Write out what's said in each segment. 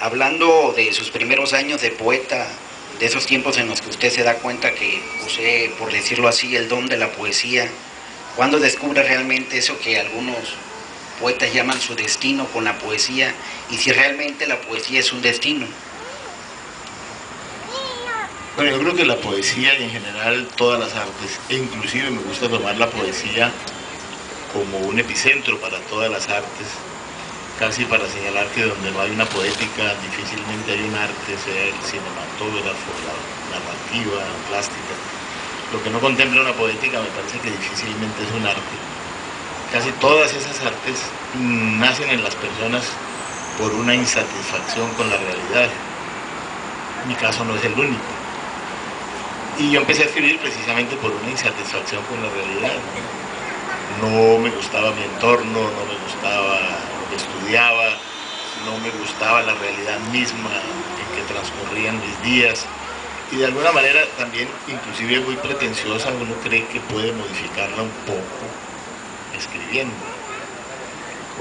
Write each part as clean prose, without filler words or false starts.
Hablando de sus primeros años de poeta, de esos tiempos en los que usted se da cuenta que posee, por decirlo así, el don de la poesía, ¿cuándo descubre realmente eso que algunos poetas llaman su destino con la poesía? Y si realmente la poesía es un destino. Bueno, yo creo que la poesía y en general todas las artes, e inclusive me gusta tomar la poesía como un epicentro para todas las artes, casi para señalar que donde no hay una poética difícilmente hay un arte, sea el cinematógrafo, la narrativa, la plástica. Lo que no contempla una poética me parece que difícilmente es un arte. Casi todas esas artes nacen en las personas por una insatisfacción con la realidad. Mi caso no es el único. Y yo empecé a escribir precisamente por una insatisfacción con la realidad. No me gustaba mi entorno, no me gustaba lo que estudiaba, no me gustaba la realidad misma en que transcurrían mis días. Y de alguna manera también, inclusive muy pretenciosa, uno cree que puede modificarla un poco escribiendo.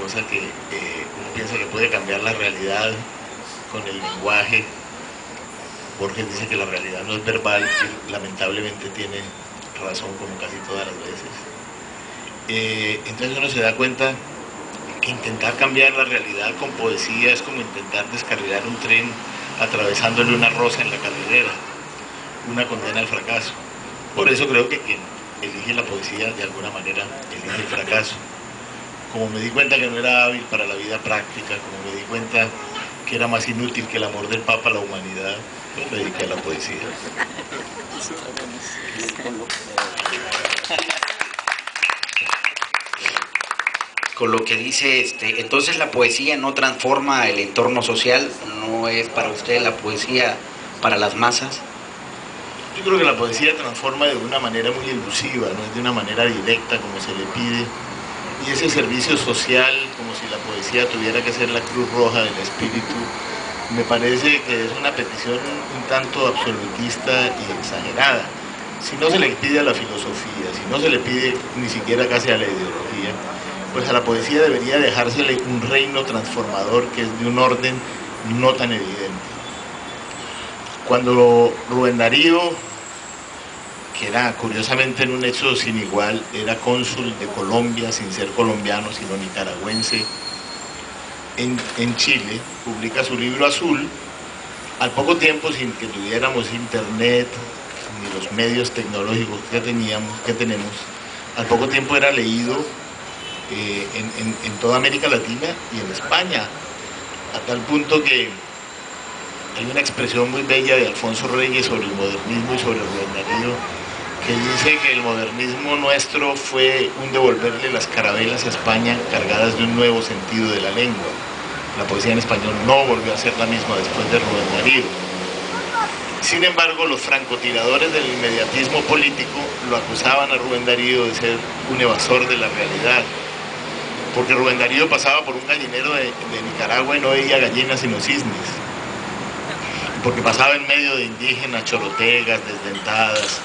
Cosa que uno piensa que puede cambiar la realidad con el lenguaje. Borges dice que la realidad no es verbal y lamentablemente tiene razón como casi todas las veces. Entonces uno se da cuenta que intentar cambiar la realidad con poesía es como intentar descarrilar un tren atravesándole una rosa en la carretera, una condena al fracaso. Por eso creo que quien elige la poesía de alguna manera elige el fracaso. Como me di cuenta que no era hábil para la vida práctica, como me di cuenta que era más inútil que el amor del Papa a la humanidad, pues me dediqué a la poesía. Con lo que dice, entonces la poesía no transforma el entorno social, no es para usted la poesía para las masas. Yo creo que la poesía transforma de una manera muy elusiva, no es de una manera directa como se le pide. Y ese servicio social, como si la poesía tuviera que ser la cruz roja del espíritu, me parece que es una petición un tanto absolutista y exagerada. Si no se le pide a la filosofía, si no se le pide ni siquiera casi a la ideología, pues a la poesía debería dejársele un reino transformador que es de un orden no tan evidente. Cuando Rubén Darío, que era curiosamente en un hecho sin igual, era cónsul de Colombia sin ser colombiano sino nicaragüense en Chile, publica su libro Azul, al poco tiempo, sin que tuviéramos internet ni los medios tecnológicos que tenemos, al poco tiempo era leído en toda América Latina y en España, a tal punto que hay una expresión muy bella de Alfonso Reyes sobre el modernismo y sobre Rubén Darío, que dice que el modernismo nuestro fue un devolverle las carabelas a España cargadas de un nuevo sentido de la lengua. La poesía en español no volvió a ser la misma después de Rubén Darío. Sin embargo, los francotiradores del inmediatismo político lo acusaban a Rubén Darío de ser un evasor de la realidad, porque Rubén Darío pasaba por un gallinero de Nicaragua y no veía gallinas sino cisnes, porque pasaba en medio de indígenas, chorotegas, desdentadas,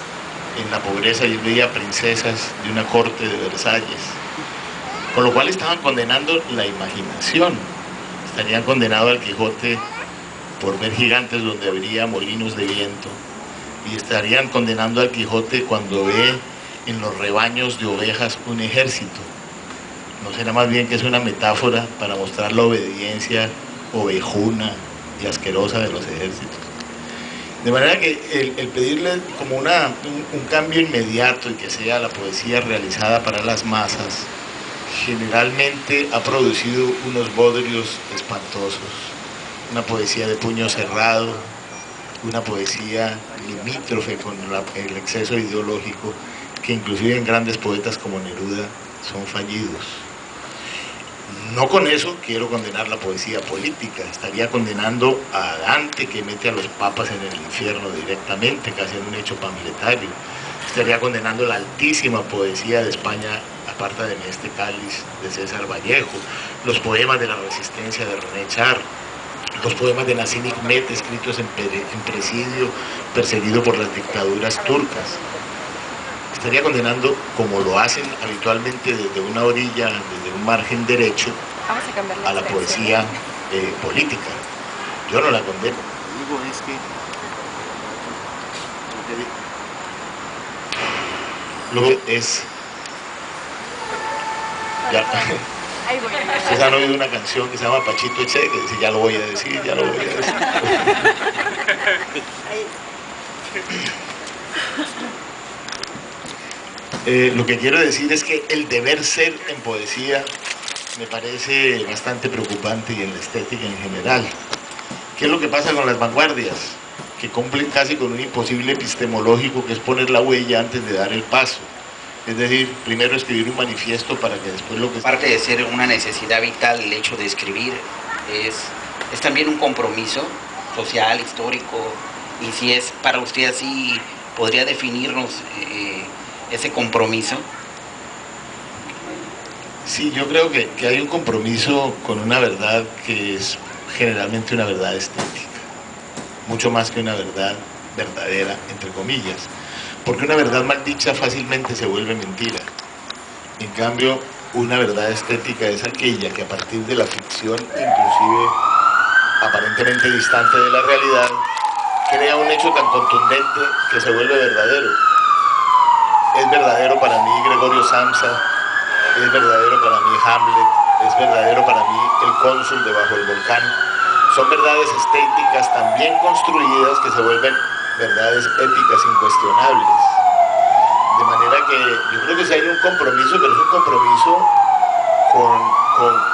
en la pobreza, y veía princesas de una corte de Versalles, con lo cual estaban condenando la imaginación. Estarían condenando al Quijote por ver gigantes donde habría molinos de viento, y estarían condenando al Quijote cuando ve en los rebaños de ovejas un ejército. ¿No será más bien que es una metáfora para mostrar la obediencia ovejuna y asquerosa de los ejércitos? De manera que el pedirle como un cambio inmediato y que sea la poesía realizada para las masas, generalmente ha producido unos bodrios espantosos. Una poesía de puño cerrado, una poesía limítrofe con el exceso ideológico, que inclusive en grandes poetas como Neruda son fallidos. No con eso quiero condenar la poesía política, estaría condenando a Dante, que mete a los papas en el infierno directamente, casi en un hecho panfletario. Estaría condenando la altísima poesía de España, aparta de este cáliz, de César Vallejo, los poemas de la resistencia de René Char, los poemas de Nassim Hikmet, escritos en presidio, perseguido por las dictaduras turcas. Estaría condenando, como lo hacen habitualmente desde una orilla, desde un margen derecho, a la poesía política. Yo no la condeno. Lo que digo es que lo que es ya, ustedes han oído una canción que se llama Pachito Eche, que dice ya lo voy a decir, ya lo voy a decir. Lo que quiero decir es que el deber ser en poesía me parece bastante preocupante, y en la estética en general. ¿Qué es lo que pasa con las vanguardias? Que cumplen casi con un imposible epistemológico, que es poner la huella antes de dar el paso. Es decir, primero escribir un manifiesto para que después lo que... Aparte de ser una necesidad vital, el hecho de escribir es también un compromiso social, histórico, y si es para usted así, ¿podría definirnos ese compromiso? Sí, yo creo que hay un compromiso con una verdad que es generalmente una verdad estética, mucho más que una verdad verdadera, entre comillas, porque una verdad mal dicha fácilmente se vuelve mentira. En cambio, una verdad estética es aquella que a partir de la ficción, inclusive aparentemente distante de la realidad, crea un hecho tan contundente que se vuelve verdadero. Es verdadero para mí Gregorio Samsa, es verdadero para mí Hamlet, es verdadero para mí el cónsul debajo del volcán. Son verdades estéticas tan bien construidas que se vuelven verdades éticas incuestionables. De manera que yo creo que sí hay un compromiso, pero es un compromiso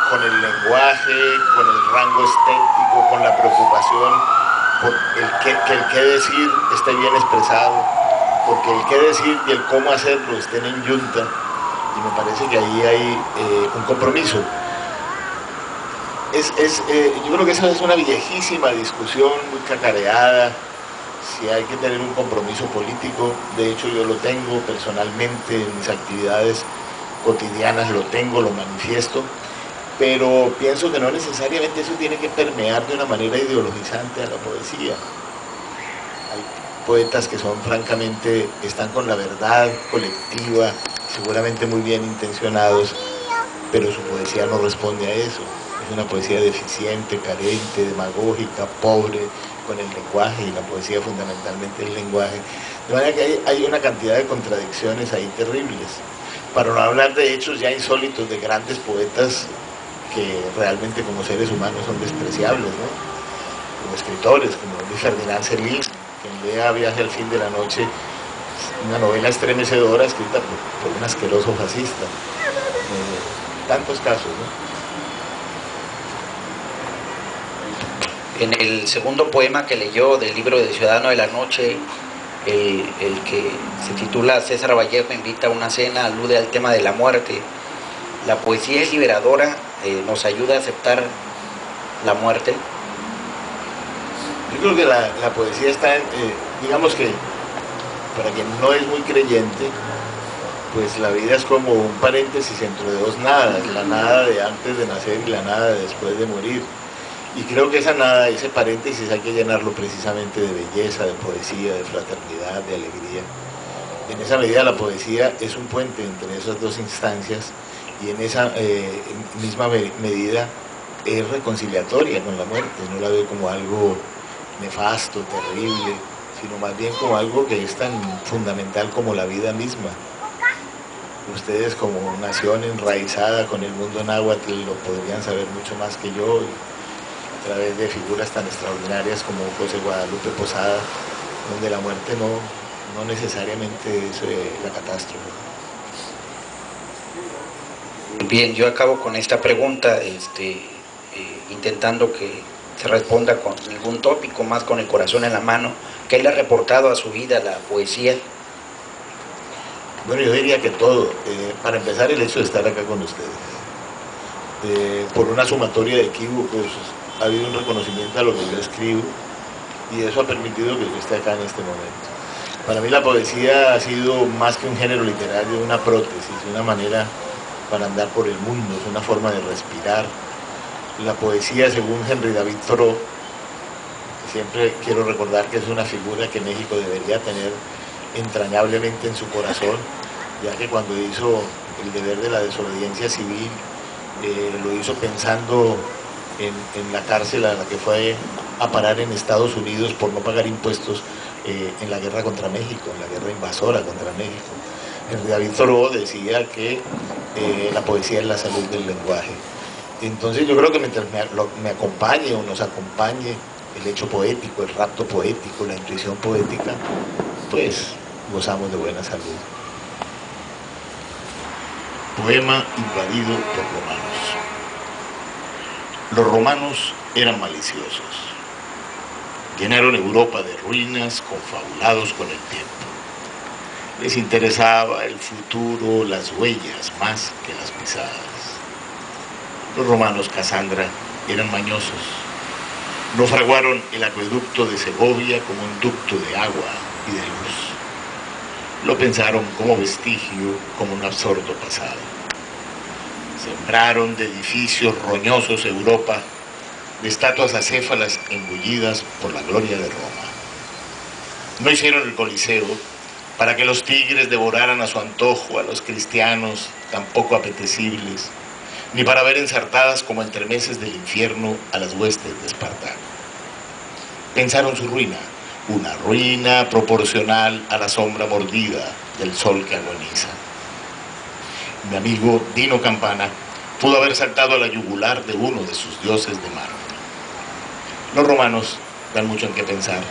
con el lenguaje, con el rango estético, con la preocupación por que el qué decir esté bien expresado, porque el qué decir y el cómo hacerlo estén en yunta, y me parece que ahí hay un compromiso. Yo creo que esa es una viejísima discusión, muy cacareada, si hay que tener un compromiso político. De hecho, yo lo tengo personalmente en mis actividades cotidianas, lo tengo, lo manifiesto, pero pienso que no necesariamente eso tiene que permear de una manera ideologizante a la poesía. Hay poetas que son francamente, están con la verdad colectiva, seguramente muy bien intencionados, pero su poesía no responde a eso. Es una poesía deficiente, carente, demagógica, pobre con el lenguaje, y la poesía fundamentalmente es el lenguaje. De manera que hay una cantidad de contradicciones ahí terribles. Para no hablar de hechos ya insólitos de grandes poetas que realmente como seres humanos son despreciables, ¿no? Como escritores, como Luis Ferdinand Celine, quien lea Viaje al fin de la noche, una novela estremecedora escrita por un asqueroso fascista. Tantos casos, ¿no? En el segundo poema que leyó del libro de Ciudadano de la Noche, el que se titula César Vallejo invita a una cena, alude al tema de la muerte. La poesía es liberadora, nos ayuda a aceptar la muerte. Yo creo que la poesía está en, digamos que para quien no es muy creyente, pues la vida es como un paréntesis entre dos nadas, la nada de antes de nacer y la nada de después de morir. Y creo que esa nada, ese paréntesis hay que llenarlo precisamente de belleza, de poesía, de fraternidad, de alegría. En esa medida la poesía es un puente entre esas dos instancias, y en esa misma medida es reconciliatoria con la muerte. No la veo como algo nefasto, terrible, sino más bien como algo que es tan fundamental como la vida misma. Ustedes, como nación enraizada con el mundo náhuatl, lo podrían saber mucho más que yo, a través de figuras tan extraordinarias como José Guadalupe Posada, donde la muerte no necesariamente es la catástrofe. Bien, yo acabo con esta pregunta, intentando que se responda con ningún tópico, más con el corazón en la mano. ¿Qué le ha reportado a su vida la poesía? Bueno, yo diría que todo. Para empezar, el hecho de estar acá con ustedes. Por una sumatoria de equívocos, ha habido un reconocimiento a lo que yo escribo, y eso ha permitido que yo esté acá en este momento. Para mí la poesía ha sido más que un género literario, una prótesis, una manera para andar por el mundo, es una forma de respirar. La poesía, según Henry David Thoreau, siempre quiero recordar que es una figura que México debería tener entrañablemente en su corazón, ya que cuando hizo el deber de la desobediencia civil, lo hizo pensando en la cárcel a la que fue a parar en Estados Unidos por no pagar impuestos en la guerra contra México, en la guerra invasora contra México. David Thoreau decía que la poesía es la salud del lenguaje. Entonces yo creo que mientras me acompañe o nos acompañe el hecho poético, el rapto poético, la intuición poética, pues gozamos de buena salud. Poema invadido por romanos. Los romanos eran maliciosos. Llenaron Europa de ruinas, confabulados con el tiempo. Les interesaba el futuro, las huellas, más que las pisadas. Los romanos, Casandra, eran mañosos. No fraguaron el acueducto de Segovia como un ducto de agua y de luz. Lo pensaron como vestigio, como un absorto pasado. Sembraron de edificios roñosos Europa, de estatuas acéfalas engullidas por la gloria de Roma. No hicieron el Coliseo para que los tigres devoraran a su antojo a los cristianos tan poco apetecibles, ni para ver ensartadas como entremeses del infierno a las huestes de Espartaco. Pensaron su ruina, una ruina proporcional a la sombra mordida del sol que agoniza. Mi amigo Dino Campana pudo haber saltado a la yugular de uno de sus dioses de mármol. Los romanos dan mucho en qué pensar,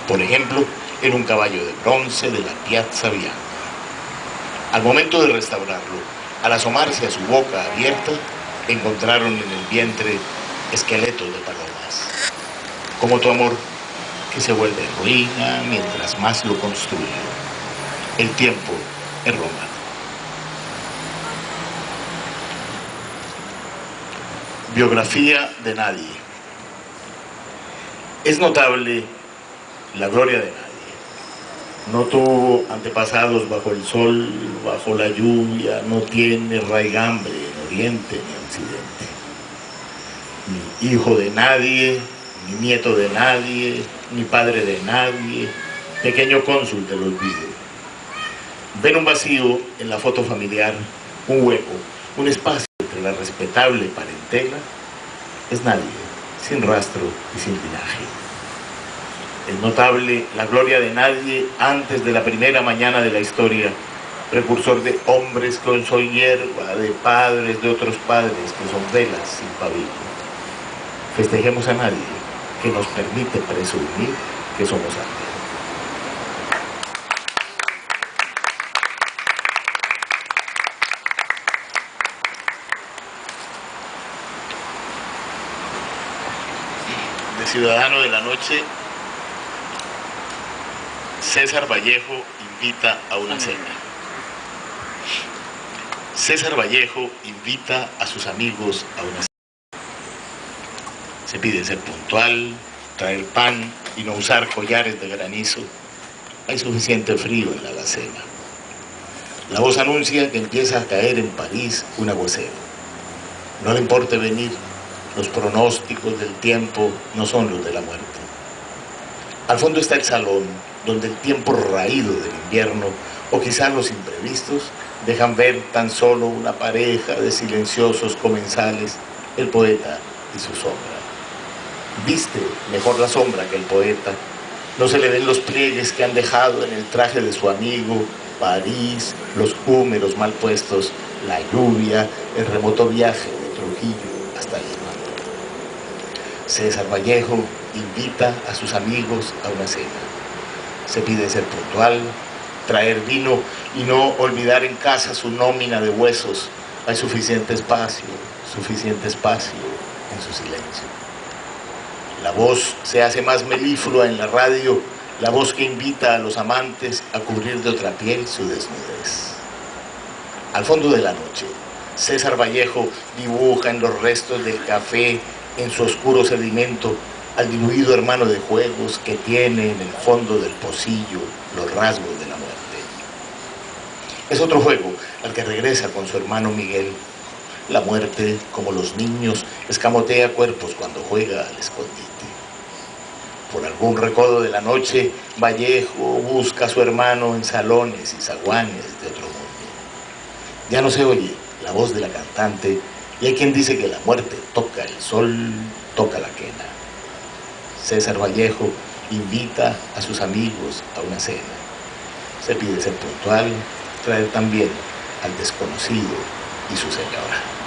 por ejemplo, en un caballo de bronce de la Piazza Bianca. Al momento de restaurarlo, al asomarse a su boca abierta, encontraron en el vientre esqueletos de palomas. Como tu amor, que se vuelve ruina mientras más lo construye. El tiempo es romano. Biografía de nadie. Es notable la gloria de nadie. No tuvo antepasados bajo el sol, bajo la lluvia, no tiene raigambre en oriente ni occidente. Ni hijo de nadie, ni nieto de nadie, ni padre de nadie, pequeño cónsul del olvido. Ven un vacío en la foto familiar, un hueco, un espacio entre la respetable parentela. Es nadie, sin rastro y sin linaje. Es notable la gloria de nadie antes de la primera mañana de la historia, precursor de hombres con soy hierba, de padres de otros padres que son velas sin pabilo. Festejemos a nadie, que nos permite presumir que somos arte. De Ciudadano de la Noche, César Vallejo invita a una cena. César Vallejo invita a sus amigos a una cena. Se pide ser puntual, traer pan y no usar collares de granizo. Hay suficiente frío en la alacena. La voz anuncia que empieza a caer en París un aguacero. No le importe venir, los pronósticos del tiempo no son los de la muerte. Al fondo está el salón, donde el tiempo raído del invierno, o quizás los imprevistos, dejan ver tan solo una pareja de silenciosos comensales, el poeta y su sombra. Viste mejor la sombra que el poeta. No se le ven los pliegues que han dejado en el traje de su amigo, París, los húmeros mal puestos, la lluvia, el remoto viaje de Trujillo hasta Lima. César Vallejo invita a sus amigos a una cena. Se pide ser puntual, traer vino y no olvidar en casa su nómina de huesos. Hay suficiente espacio en su silencio. La voz se hace más meliflua en la radio, la voz que invita a los amantes a cubrir de otra piel su desnudez. Al fondo de la noche, César Vallejo dibuja en los restos del café, en su oscuro sedimento, al diluido hermano de juegos que tiene en el fondo del pocillo los rasgos de la muerte. Es otro juego al que regresa con su hermano Miguel. La muerte, como los niños, escamotea cuerpos cuando juega al escondite. Por algún recodo de la noche, Vallejo busca a su hermano en salones y zaguanes de otro mundo. Ya no se oye la voz de la cantante y hay quien dice que la muerte toca el sol, toca la quena. César Vallejo invita a sus amigos a una cena. Se pide ser puntual, traer también al desconocido y su señora.